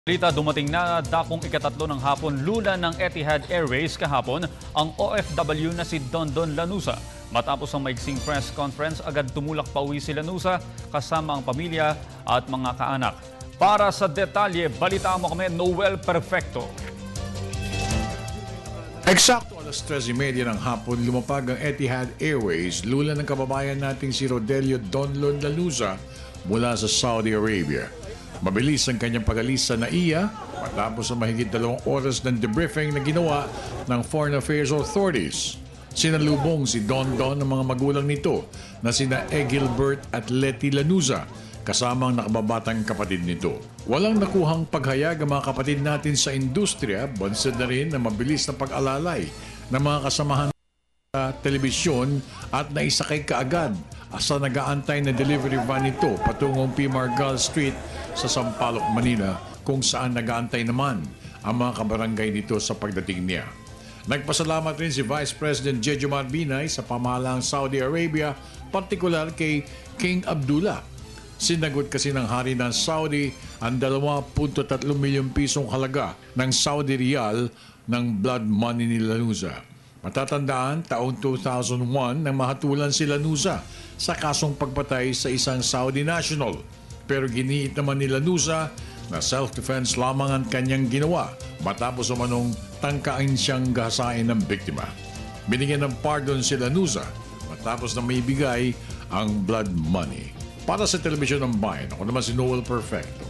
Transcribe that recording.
Balita, dumating na dakong ikatatlo ng hapon luna ng Etihad Airways kahapon ang OFW na si Dondon Lanuza. Matapos ang maiksing press conference, agad tumulak pauwi si Lanuza kasama ang pamilya at mga kaanak. Para sa detalye, balitaan mo kami, Noel Perfecto. Eksakto alas 13:30 ng hapon, lumapag ang Etihad Airways lula ng kababayan nating si Rodelio Dondon Lanuza mula sa Saudi Arabia. Mabilis ang kanyang pag-alis sa NAIA matapos ang mahigit 2 oras ng debriefing na ginawa ng Foreign Affairs Authorities. Sinalubong si Dondon ng mga magulang nito na sina Egilbert at Letty Lanuza kasama ang nakababatang kapatid nito. Walang nakuhang paghayag ang mga kapatid natin sa industriya, bansad na rin na mabilis na pag-alalay ng mga kasamahan sa telebisyon at naisakay kaagad sa nag-aantay na delivery van nito patungong P. Margal Street sa Sampaloc, Manila, kung saan nag-aantay naman ang mga kabarangay nito sa pagdating niya. Nagpasalamat rin si Vice President Jejomar Binay sa pamahalaang Saudi Arabia, partikular kay King Abdullah. Sinagot kasi ng hari ng Saudi ang 2.3 milyong pisong halaga ng Saudi Riyal ng blood money ni Lanuza. Matatandaan, taong 2001 nang mahatulan si Lanuza sa kasong pagpatay sa isang Saudi national. Pero giniit naman ni Lanuza na self-defense lamang ang kanyang ginawa matapos umanong tangkain siyang gahasain ng biktima. Binigyan ng pardon si Lanuza matapos na maibigay ang blood money. Para sa Telebisyon ng Bayan, ako naman si Noel Perfect.